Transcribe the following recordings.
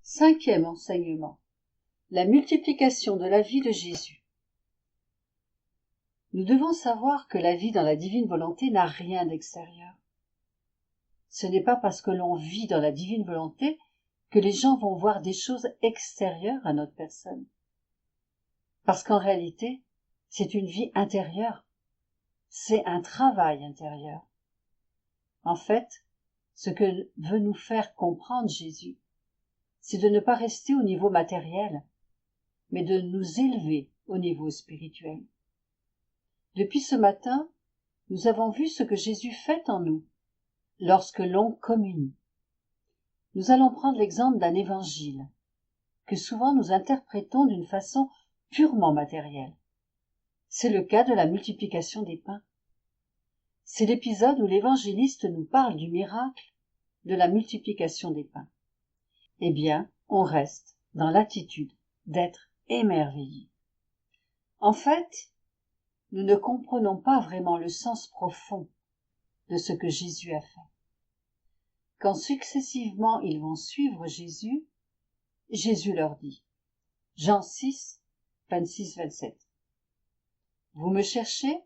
Cinquième enseignement. La multiplication de la vie de Jésus. Nous devons savoir que la vie dans la divine volonté n'a rien d'extérieur. Ce n'est pas parce que l'on vit dans la divine volonté que les gens vont voir des choses extérieures à notre personne. Parce qu'en réalité, c'est une vie intérieure. C'est un travail intérieur. En fait, ce que veut nous faire comprendre Jésus, c'est de ne pas rester au niveau matériel, mais de nous élever au niveau spirituel. Depuis ce matin, nous avons vu ce que Jésus fait en nous lorsque l'on communie. Nous allons prendre l'exemple d'un évangile que souvent nous interprétons d'une façon purement matérielle. C'est le cas de la multiplication des pains. C'est l'épisode où l'évangéliste nous parle du miracle de la multiplication des pains. Eh bien, on reste dans l'attitude d'être émerveillé. En fait, nous ne comprenons pas vraiment le sens profond de ce que Jésus a fait. Quand successivement ils vont suivre Jésus, Jésus leur dit, Jean 6, 26-27, « Vous me cherchez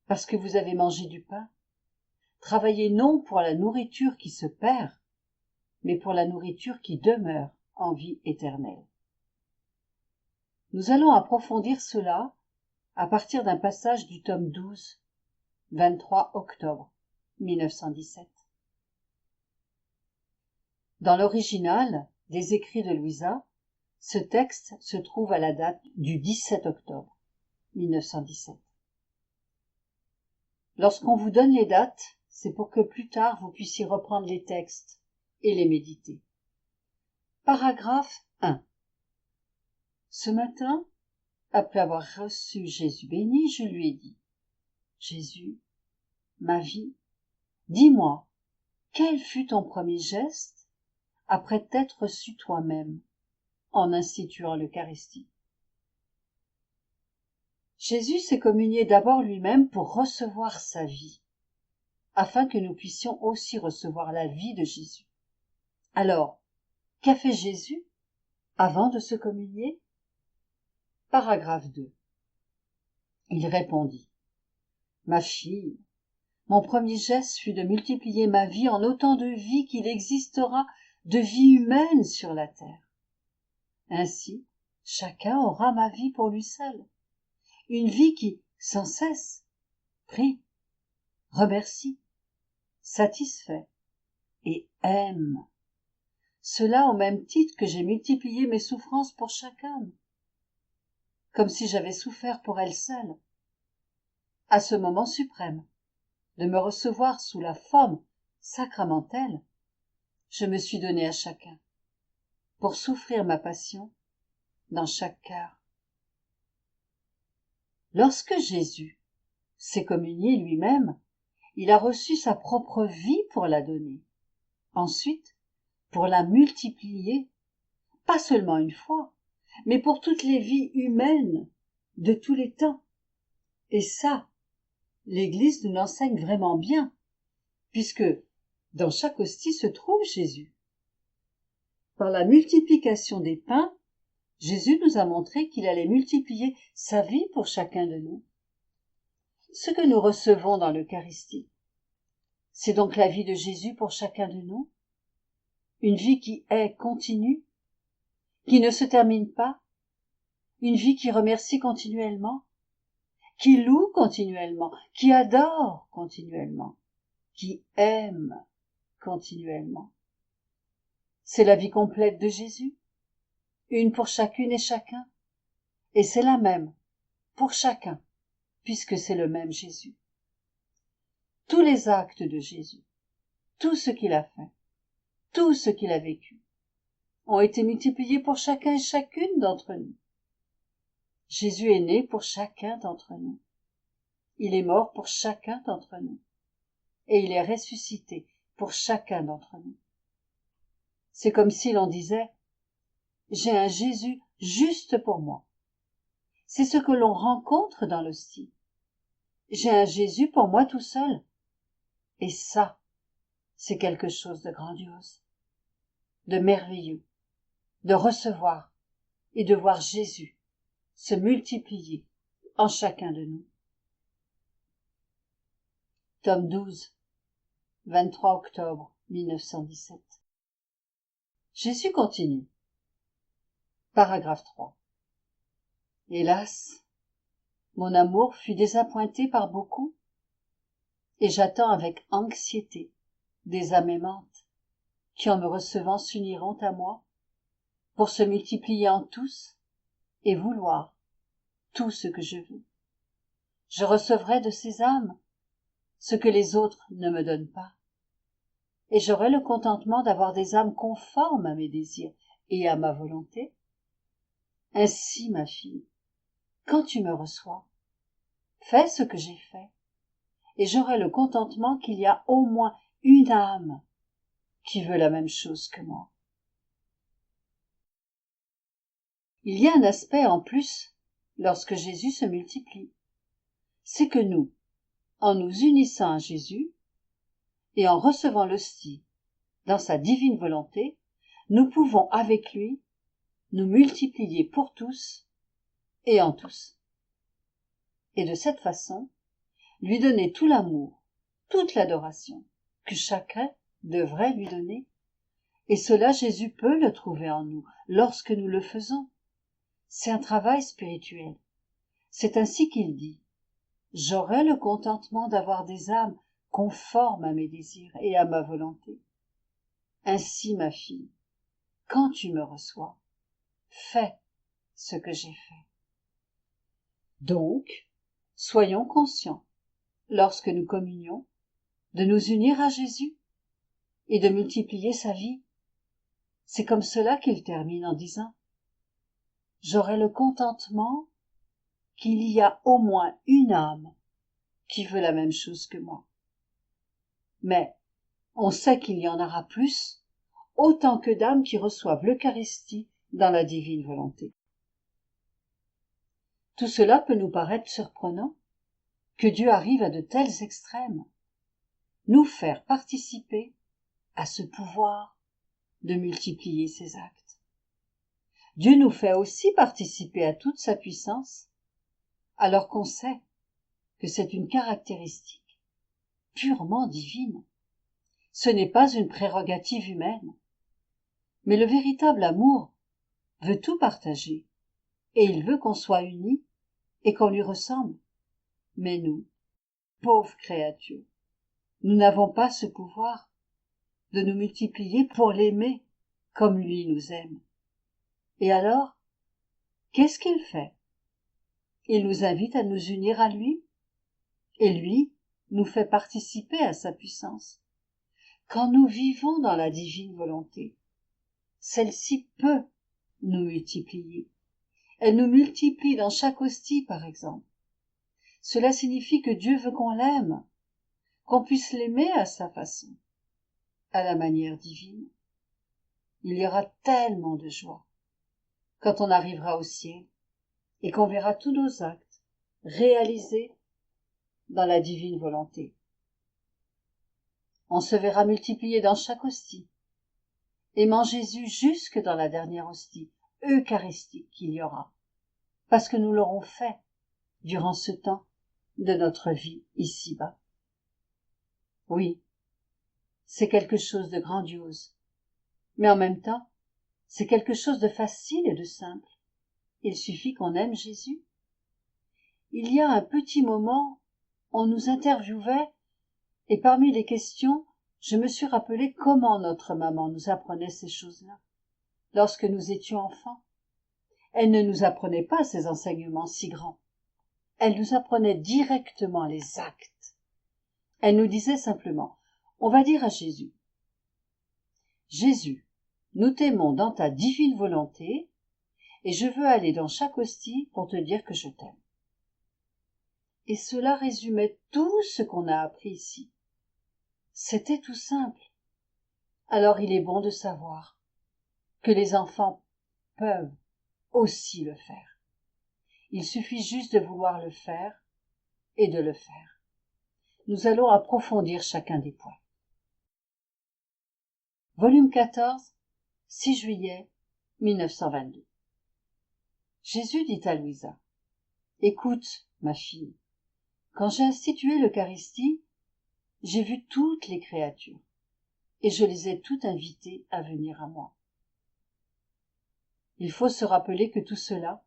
parce que vous avez mangé du pain. Travaillez non pour la nourriture qui se perd, mais pour la nourriture qui demeure en vie éternelle. » Nous allons approfondir cela à partir d'un passage du tome 12, 23 octobre 1917. Dans l'original des écrits de Louisa, ce texte se trouve à la date du 17 octobre 1917. Lorsqu'on vous donne les dates, c'est pour que plus tard vous puissiez reprendre les textes et les méditer. Paragraphe 1. Ce matin, après avoir reçu Jésus béni, je lui ai dit, « Jésus, ma vie, dis-moi, quel fut ton premier geste après t'être reçu toi-même en instituant l'Eucharistie ?» Jésus s'est communié d'abord lui-même pour recevoir sa vie, afin que nous puissions aussi recevoir la vie de Jésus. Alors, qu'a fait Jésus avant de se communier ? Paragraphe 2. Il répondit, « Ma fille, mon premier geste fut de multiplier ma vie en autant de vies qu'il existera de vie humaine sur la terre. Ainsi, chacun aura ma vie pour lui seul. Une vie qui, sans cesse, prie, remercie, satisfait et aime. Cela au même titre que j'ai multiplié mes souffrances pour chacun, comme si j'avais souffert pour elle seule. À ce moment suprême, de me recevoir sous la forme sacramentelle, je me suis donné à chacun, pour souffrir ma passion dans chaque cœur. » Lorsque Jésus s'est communié lui-même, il a reçu sa propre vie pour la donner. Ensuite, pour la multiplier, pas seulement une fois, mais pour toutes les vies humaines de tous les temps. Et ça, l'Église nous l'enseigne vraiment bien, puisque dans chaque hostie se trouve Jésus. Par la multiplication des pains, Jésus nous a montré qu'il allait multiplier sa vie pour chacun de nous. Ce que nous recevons dans l'Eucharistie, c'est donc la vie de Jésus pour chacun de nous, une vie qui est continue, qui ne se termine pas, une vie qui remercie continuellement, qui loue continuellement, qui adore continuellement, qui aime continuellement. C'est la vie complète de Jésus, une pour chacune et chacun, et c'est la même pour chacun, puisque c'est le même Jésus. Tous les actes de Jésus, tout ce qu'il a fait, tout ce qu'il a vécu, ont été multipliés pour chacun et chacune d'entre nous. Jésus est né pour chacun d'entre nous. Il est mort pour chacun d'entre nous. Et il est ressuscité pour chacun d'entre nous. C'est comme si l'on disait, j'ai un Jésus juste pour moi. C'est ce que l'on rencontre dans l'hostie. J'ai un Jésus pour moi tout seul. Et ça, c'est quelque chose de grandiose, de merveilleux, de recevoir et de voir Jésus se multiplier en chacun de nous. Tome 12, 23 octobre 1917. Jésus continue. Paragraphe 3. Hélas, mon amour fut désappointé par beaucoup, et j'attends avec anxiété des âmes aimantes qui, en me recevant, s'uniront à moi pour se multiplier en tous et vouloir tout ce que je veux. Je recevrai de ces âmes ce que les autres ne me donnent pas, et j'aurai le contentement d'avoir des âmes conformes à mes désirs et à ma volonté. Ainsi, ma fille, quand tu me reçois, fais ce que j'ai fait, et j'aurai le contentement qu'il y a au moins une âme qui veut la même chose que moi. Il y a un aspect en plus lorsque Jésus se multiplie. C'est que nous, en nous unissant à Jésus et en recevant l'hostie dans sa divine volonté, nous pouvons avec lui nous multiplier pour tous et en tous. Et de cette façon, lui donner tout l'amour, toute l'adoration que chacun devrait lui donner. Et cela, Jésus peut le trouver en nous lorsque nous le faisons. C'est un travail spirituel. C'est ainsi qu'il dit: j'aurai le contentement d'avoir des âmes conformes à mes désirs et à ma volonté. Ainsi, ma fille, quand tu me reçois, fais ce que j'ai fait. Donc, soyons conscients, lorsque nous communions, de nous unir à Jésus et de multiplier sa vie. C'est comme cela qu'il termine en disant: j'aurai le contentement qu'il y a au moins une âme qui veut la même chose que moi. Mais on sait qu'il y en aura plus, autant que d'âmes qui reçoivent l'Eucharistie dans la divine volonté. Tout cela peut nous paraître surprenant, que Dieu arrive à de tels extrêmes, nous faire participer à ce pouvoir de multiplier ses actes. Dieu nous fait aussi participer à toute sa puissance, alors qu'on sait que c'est une caractéristique purement divine. Ce n'est pas une prérogative humaine, mais le véritable amour veut tout partager, et il veut qu'on soit unis et qu'on lui ressemble. Mais nous, pauvres créatures, nous n'avons pas ce pouvoir de nous multiplier pour l'aimer comme lui nous aime. Et alors, qu'est-ce qu'il fait? Il nous invite à nous unir à lui, et lui nous fait participer à sa puissance. Quand nous vivons dans la divine volonté, celle-ci peut nous multiplier. Elle nous multiplie dans chaque hostie, par exemple. Cela signifie que Dieu veut qu'on l'aime, qu'on puisse l'aimer à sa façon, à la manière divine. Il y aura tellement de joie quand on arrivera au ciel et qu'on verra tous nos actes réalisés dans la divine volonté. On se verra multiplier dans chaque hostie, aimant Jésus jusque dans la dernière hostie eucharistique qu'il y aura, parce que nous l'aurons fait durant ce temps de notre vie ici-bas. Oui, c'est quelque chose de grandiose, mais en même temps, c'est quelque chose de facile et de simple. Il suffit qu'on aime Jésus. Il y a un petit moment, on nous interviewait, et parmi les questions, je me suis rappelé comment notre maman nous apprenait ces choses-là, lorsque nous étions enfants. Elle ne nous apprenait pas ces enseignements si grands. Elle nous apprenait directement les actes. Elle nous disait simplement: on va dire à Jésus: Jésus, nous t'aimons dans ta divine volonté, et je veux aller dans chaque hostie pour te dire que je t'aime. Et cela résumait tout ce qu'on a appris ici. C'était tout simple. Alors il est bon de savoir que les enfants peuvent aussi le faire. Il suffit juste de vouloir le faire et de le faire. Nous allons approfondir chacun des points. Volume 14, 6 juillet 1922. Jésus dit à Louisa: « Écoute, ma fille, quand j'ai institué l'Eucharistie, j'ai vu toutes les créatures, et je les ai toutes invitées à venir à moi. » Il faut se rappeler que tout cela,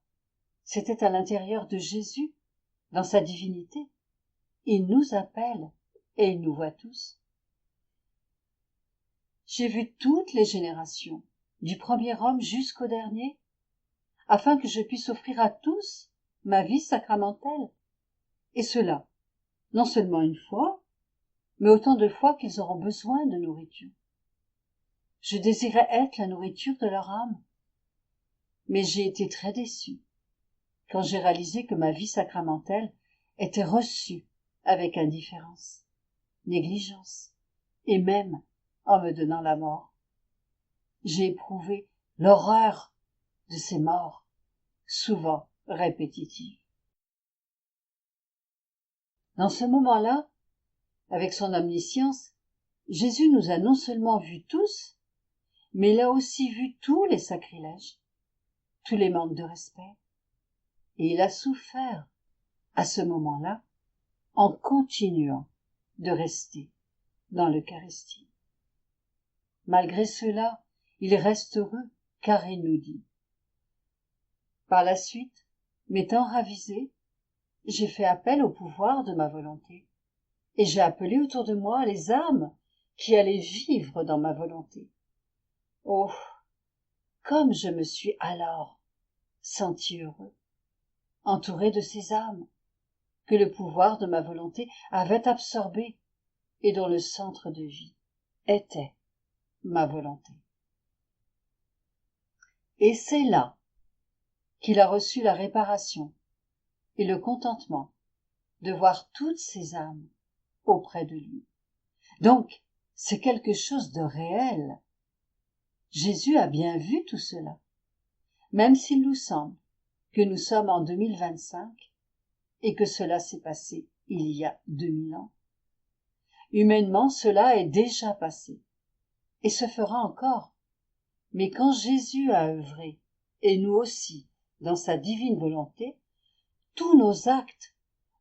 c'était à l'intérieur de Jésus, dans sa divinité. Il nous appelle, et il nous voit tous. J'ai vu toutes les générations, du premier homme jusqu'au dernier, afin que je puisse offrir à tous ma vie sacramentelle, et cela, non seulement une fois, mais autant de fois qu'ils auront besoin de nourriture. Je désirais être la nourriture de leur âme, mais j'ai été très déçue quand j'ai réalisé que ma vie sacramentelle était reçue avec indifférence, négligence, et même en me donnant la mort. J'ai éprouvé l'horreur de ces morts, souvent répétitives. Dans ce moment-là, avec son omniscience, Jésus nous a non seulement vus tous, mais il a aussi vu tous les sacrilèges, tous les manques de respect, et il a souffert à ce moment-là en continuant de rester dans l'Eucharistie. Malgré cela, il reste heureux, car il nous dit: « Par la suite, m'étant ravisé, j'ai fait appel au pouvoir de ma volonté, et j'ai appelé autour de moi les âmes qui allaient vivre dans ma volonté. Oh, comme je me suis alors senti heureux, entouré de ces âmes que le pouvoir de ma volonté avait absorbées et dont le centre de vie était ma volonté. » Et c'est là qu'il a reçu la réparation et le contentement de voir toutes ces âmes auprès de lui. Donc, c'est quelque chose de réel. Jésus a bien vu tout cela, même s'il nous semble que nous sommes en 2025 et que cela s'est passé il y a 2000 ans. Humainement, cela est déjà passé et se fera encore. Mais quand Jésus a œuvré, et nous aussi, dans sa divine volonté, tous nos actes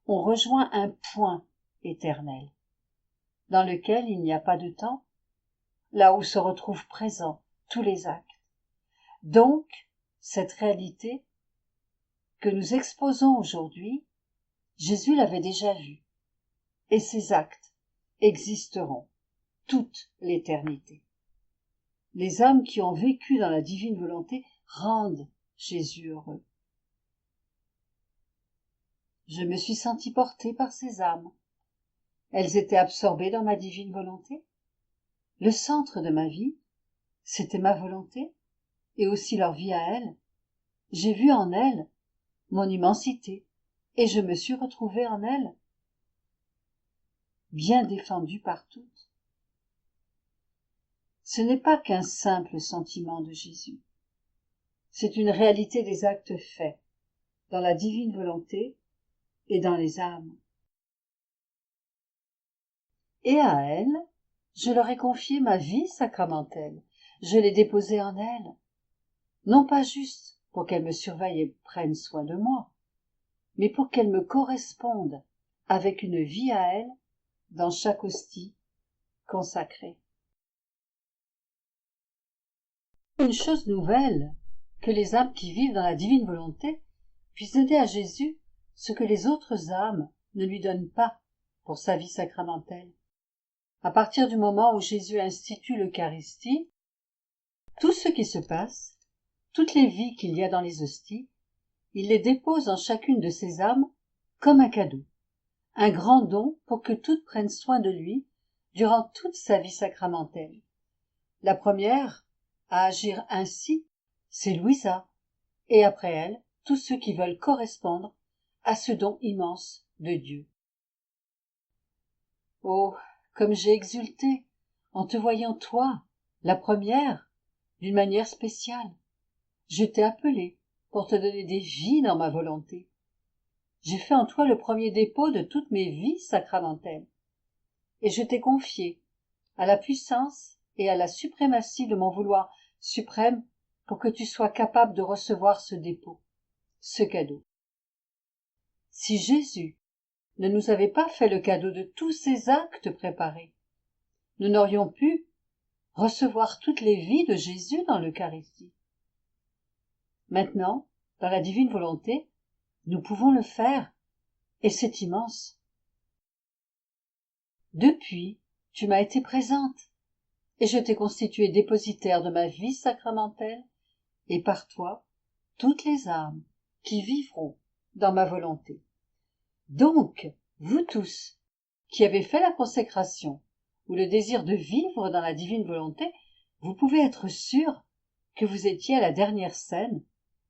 ont rejoint un point éternel, dans lequel il n'y a pas de temps, là où se retrouvent présents tous les actes. Donc, cette réalité que nous exposons aujourd'hui, Jésus l'avait déjà vue, et ces actes existeront toute l'éternité. Les âmes qui ont vécu dans la divine volonté rendent Jésus heureux. Je me suis sentie portée par ces âmes. Elles étaient absorbées dans ma divine volonté. Le centre de ma vie, c'était ma volonté, et aussi leur vie à elles. J'ai vu en elles mon immensité, et je me suis retrouvée en elles, bien défendue par toutes. Ce n'est pas qu'un simple sentiment de Jésus. C'est une réalité des actes faits dans la divine volonté et dans les âmes. Et à elles, je leur ai confié ma vie sacramentelle. Je l'ai déposée en elles, non pas juste pour qu'elles me surveillent et prennent soin de moi, mais pour qu'elles me correspondent avec une vie à elles dans chaque hostie consacrée. Une chose nouvelle, que les âmes qui vivent dans la divine volonté puissent donner à Jésus ce que les autres âmes ne lui donnent pas pour sa vie sacramentelle. À partir du moment où Jésus institue l'Eucharistie, tout ce qui se passe, toutes les vies qu'il y a dans les hosties, il les dépose en chacune de ces âmes comme un cadeau, un grand don pour que toutes prennent soin de lui durant toute sa vie sacramentelle. La première à agir ainsi, c'est Louisa, et après elle, tous ceux qui veulent correspondre à ce don immense de Dieu. Oh, comme j'ai exulté en te voyant toi, la première, d'une manière spéciale. Je t'ai appelé pour te donner des vies dans ma volonté. J'ai fait en toi le premier dépôt de toutes mes vies sacramentelles, et je t'ai confié à la puissance et à la suprématie de mon vouloir suprême pour que tu sois capable de recevoir ce dépôt, ce cadeau. Si Jésus ne nous avait pas fait le cadeau de tous ces actes préparés, nous n'aurions pu recevoir toutes les vies de Jésus dans l'Eucharistie. Maintenant, dans la divine volonté, nous pouvons le faire, et c'est immense. Depuis, tu m'as été présente, et je t'ai constitué dépositaire de ma vie sacramentelle, et par toi, toutes les âmes qui vivront dans ma volonté. Donc, vous tous, qui avez fait la consécration, ou le désir de vivre dans la divine volonté, vous pouvez être sûrs que vous étiez à la dernière scène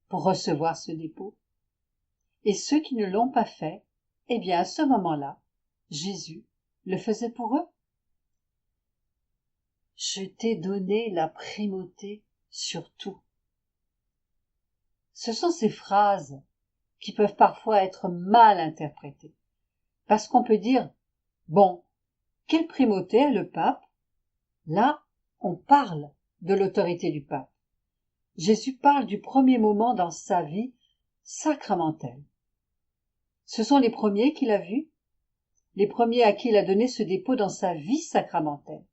pour recevoir ce dépôt. Et ceux qui ne l'ont pas fait, eh bien, à ce moment-là, Jésus le faisait pour eux. Je t'ai donné la primauté sur tout. Ce sont ces phrases qui peuvent parfois être mal interprétées. Parce qu'on peut dire, bon, quelle primauté a le pape? Là, on parle de l'autorité du pape. Jésus parle du premier moment dans sa vie sacramentelle. Ce sont les premiers qu'il a vus, les premiers à qui il a donné ce dépôt dans sa vie sacramentelle.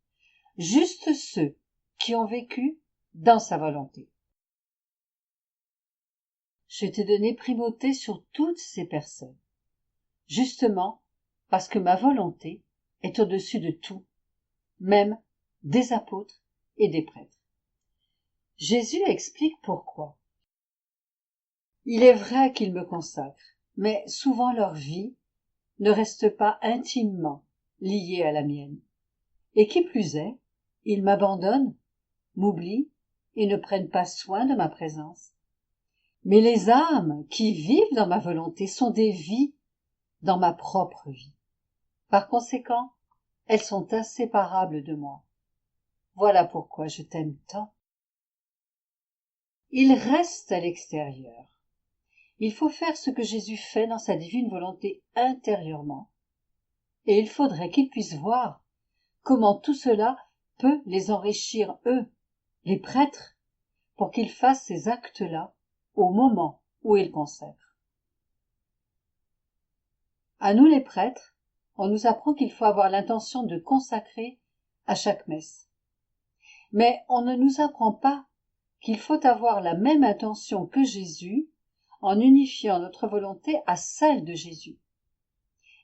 Juste ceux qui ont vécu dans sa volonté. Je t'ai donné primauté sur toutes ces personnes, justement parce que ma volonté est au-dessus de tout, même des apôtres et des prêtres. Jésus explique pourquoi. Il est vrai qu'ils me consacrent, mais souvent leur vie ne reste pas intimement liée à la mienne. Et qui plus est, ils m'abandonnent, m'oublient et ne prennent pas soin de ma présence. Mais les âmes qui vivent dans ma volonté sont des vies dans ma propre vie. Par conséquent, elles sont inséparables de moi. Voilà pourquoi je t'aime tant. Ils restent à l'extérieur. Il faut faire ce que Jésus fait dans sa divine volonté intérieurement. Et il faudrait qu'ils puissent voir comment tout cela peut les enrichir, eux, les prêtres, pour qu'ils fassent ces actes-là au moment où ils consacrent. À nous les prêtres, on nous apprend qu'il faut avoir l'intention de consacrer à chaque messe. Mais on ne nous apprend pas qu'il faut avoir la même intention que Jésus en unifiant notre volonté à celle de Jésus.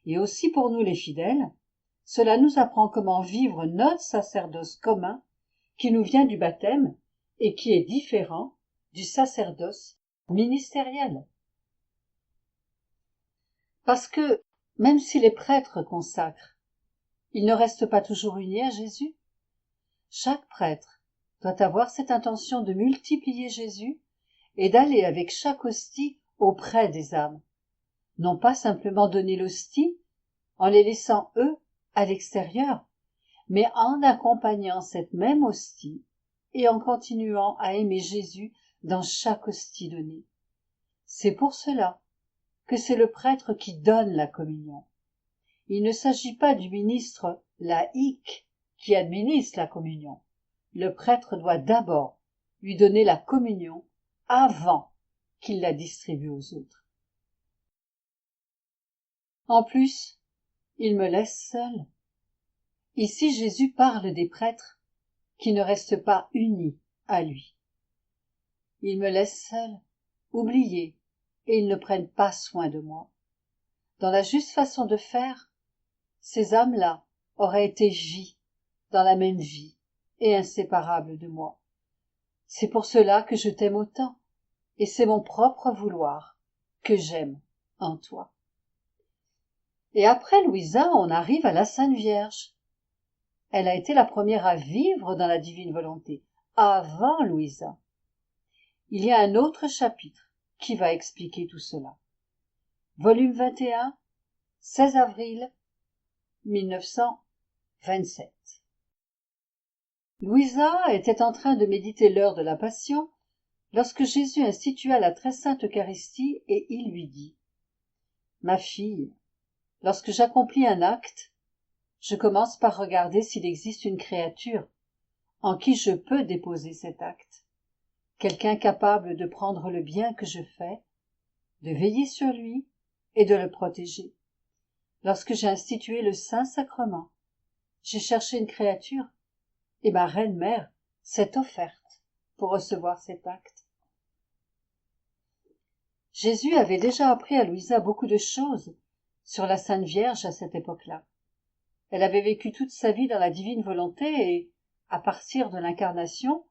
Et aussi pour nous les fidèles, cela nous apprend comment vivre notre sacerdoce commun qui nous vient du baptême et qui est différent du sacerdoce ministériel. Parce que, même si les prêtres consacrent, ils ne restent pas toujours unis à Jésus. Chaque prêtre doit avoir cette intention de multiplier Jésus et d'aller avec chaque hostie auprès des âmes. Non pas simplement donner l'hostie en les laissant eux à l'extérieur, mais en accompagnant cette même hostie et en continuant à aimer Jésus dans chaque hostie donnée. C'est pour cela que c'est le prêtre qui donne la communion. Il ne s'agit pas du ministre laïque qui administre la communion. Le prêtre doit d'abord lui donner la communion avant qu'il la distribue aux autres. En plus, il me laisse seul. Ici, Jésus parle des prêtres qui ne restent pas unis à lui. Il me laisse seul, oublié, et ils ne prennent pas soin de moi. Dans la juste façon de faire, ces âmes-là auraient été vie dans la même vie et inséparables de moi. C'est pour cela que je t'aime autant, et c'est mon propre vouloir que j'aime en toi. Et après Louisa, on arrive à la Sainte Vierge. Elle a été la première à vivre dans la divine volonté, avant Louisa. Il y a un autre chapitre qui va expliquer tout cela. Volume 21, 16 avril 1927. Louisa était en train de méditer l'heure de la Passion lorsque Jésus institua la très sainte Eucharistie et il lui dit : « Ma fille, lorsque j'accomplis un acte, je commence par regarder s'il existe une créature en qui je peux déposer cet acte. quelqu'un capable de prendre le bien que je fais, de veiller sur lui et de le protéger. Lorsque j'ai institué le Saint-Sacrement, j'ai cherché une créature et ma reine-mère s'est offerte pour recevoir cet acte. Jésus avait déjà appris à Louisa beaucoup de choses sur la Sainte Vierge à cette époque-là. Elle avait vécu toute sa vie dans la divine volonté et, à partir de l'incarnation,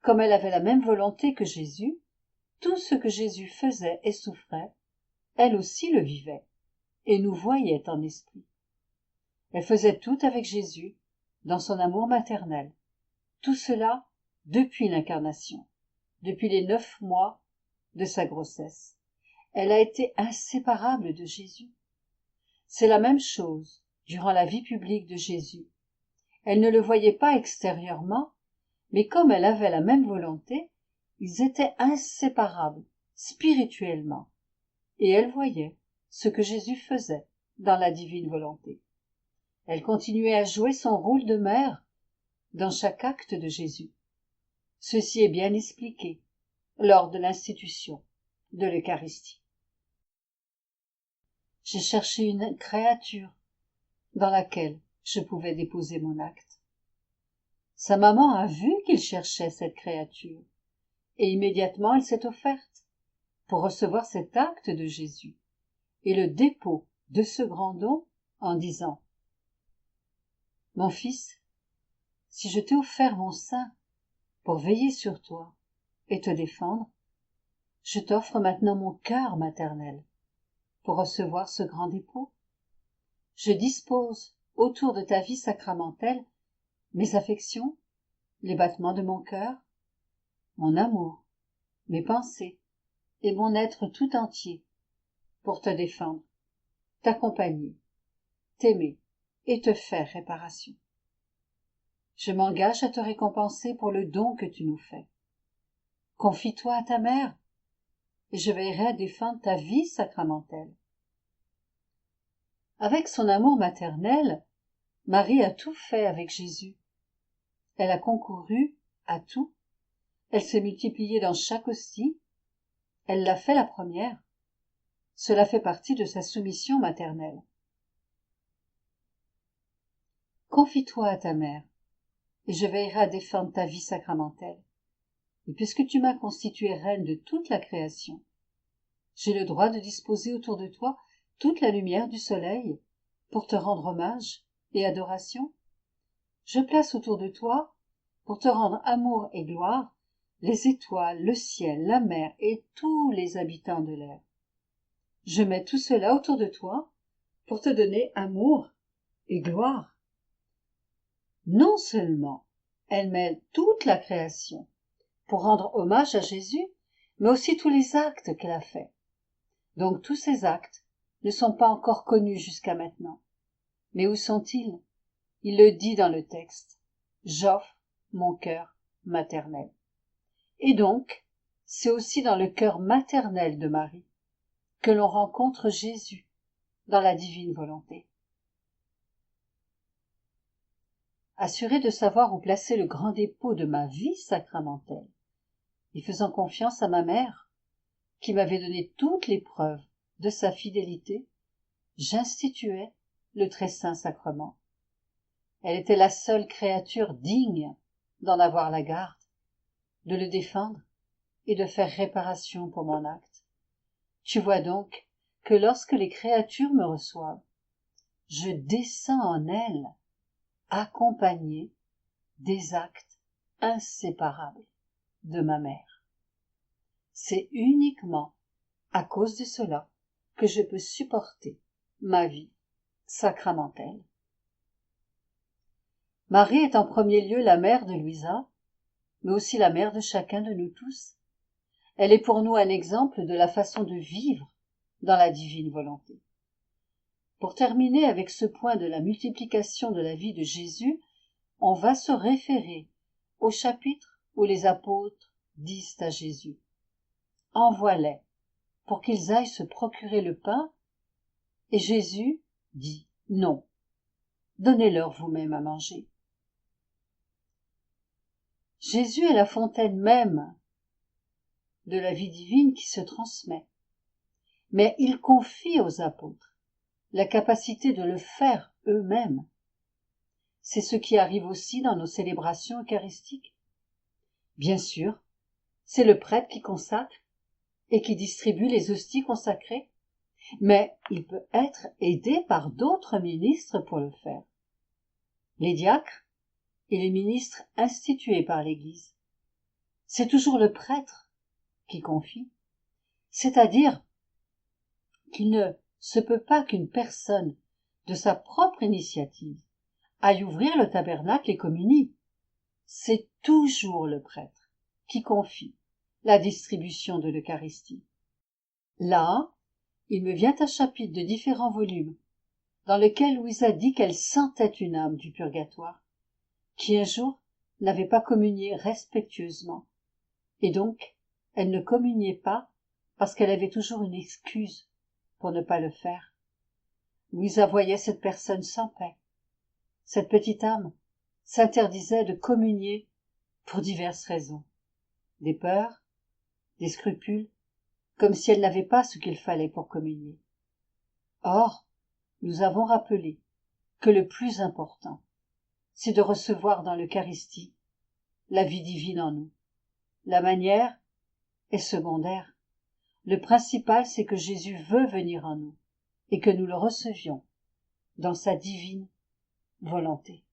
comme elle avait la même volonté que Jésus, tout ce que Jésus faisait et souffrait, elle aussi le vivait et nous voyait en esprit. Elle faisait tout avec Jésus, dans son amour maternel. Tout cela depuis l'incarnation, depuis les 9 mois de sa grossesse. Elle a été inséparable de Jésus. C'est la même chose durant la vie publique de Jésus. Elle ne le voyait pas extérieurement, mais comme elle avait la même volonté, ils étaient inséparables spirituellement, et elle voyait ce que Jésus faisait dans la divine volonté. Elle continuait à jouer son rôle de mère dans chaque acte de Jésus. Ceci est bien expliqué lors de l'institution de l'Eucharistie. J'ai cherché une créature dans laquelle je pouvais déposer mon acte. Sa maman a vu qu'il cherchait cette créature, et immédiatement elle s'est offerte pour recevoir cet acte de Jésus et le dépôt de ce grand don en disant : « Mon fils, si je t'ai offert mon sein pour veiller sur toi et te défendre, je t'offre maintenant mon cœur maternel pour recevoir ce grand dépôt. Je dispose autour de ta vie sacramentelle mes affections, les battements de mon cœur, mon amour, mes pensées et mon être tout entier pour te défendre, t'accompagner, t'aimer et te faire réparation. Je m'engage à te récompenser pour le don que tu nous fais. Confie-toi à ta mère et je veillerai à défendre ta vie sacramentelle. » Avec son amour maternel, Marie a tout fait avec Jésus. Elle a concouru à tout. Elle s'est multipliée dans chaque hostie. Elle l'a fait la première. Cela fait partie de sa soumission maternelle. Confie-toi à ta mère, et je veillerai à défendre ta vie sacramentelle. Et puisque tu m'as constituée reine de toute la création, j'ai le droit de disposer autour de toi toute la lumière du soleil pour te rendre hommage et adoration. Je place autour de toi, pour te rendre amour et gloire, les étoiles, le ciel, la mer et tous les habitants de l'air. Je mets tout cela autour de toi pour te donner amour et gloire. Non seulement elle met toute la création pour rendre hommage à Jésus, mais aussi tous les actes qu'elle a faits. Donc tous ces actes ne sont pas encore connus jusqu'à maintenant. Mais où sont-ils ? Il le dit dans le texte. J'offre mon cœur maternel. Et donc, c'est aussi dans le cœur maternel de Marie que l'on rencontre Jésus dans la divine volonté. Assurée de savoir où placer le grand dépôt de ma vie sacramentelle, et faisant confiance à ma mère, qui m'avait donné toutes les preuves de sa fidélité, j'instituai le très saint sacrement. Elle était la seule créature digne d'en avoir la garde, de le défendre et de faire réparation pour mon acte. Tu vois donc que lorsque les créatures me reçoivent, je descends en elles, accompagnée des actes inséparables de ma mère. C'est uniquement à cause de cela que je peux supporter ma vie sacramentelle. Marie est en premier lieu la mère de Louisa, mais aussi la mère de chacun de nous tous. Elle est pour nous un exemple de la façon de vivre dans la divine volonté. Pour terminer avec ce point de la multiplication de la vie de Jésus, on va se référer au chapitre où les apôtres disent à Jésus : « Envoie-les pour qu'ils aillent se procurer le pain. » Et Jésus dit : « Non, donnez-leur vous-même à manger. » Jésus est la fontaine même de la vie divine qui se transmet. Mais il confie aux apôtres la capacité de le faire eux-mêmes. C'est ce qui arrive aussi dans nos célébrations eucharistiques. Bien sûr, c'est le prêtre qui consacre et qui distribue les hosties consacrées, mais il peut être aidé par d'autres ministres pour le faire. Les diacres et les ministres institués par l'Église. C'est toujours le prêtre qui confie, c'est-à-dire qu'il ne se peut pas qu'une personne, de sa propre initiative, aille ouvrir le tabernacle et communie. C'est toujours le prêtre qui confie la distribution de l'Eucharistie. Là, il me vient un chapitre de différents volumes, dans lequel Louisa dit qu'elle sentait une âme du purgatoire, qui un jour n'avait pas communié respectueusement, et donc elle ne communiait pas parce qu'elle avait toujours une excuse pour ne pas le faire. Louisa voyait cette personne sans paix. Cette petite âme s'interdisait de communier pour diverses raisons. Des peurs, des scrupules, comme si elle n'avait pas ce qu'il fallait pour communier. Or, nous avons rappelé que le plus important, c'est de recevoir dans l'Eucharistie la vie divine en nous. La manière est secondaire. Le principal, c'est que Jésus veut venir en nous et que nous le recevions dans sa divine volonté.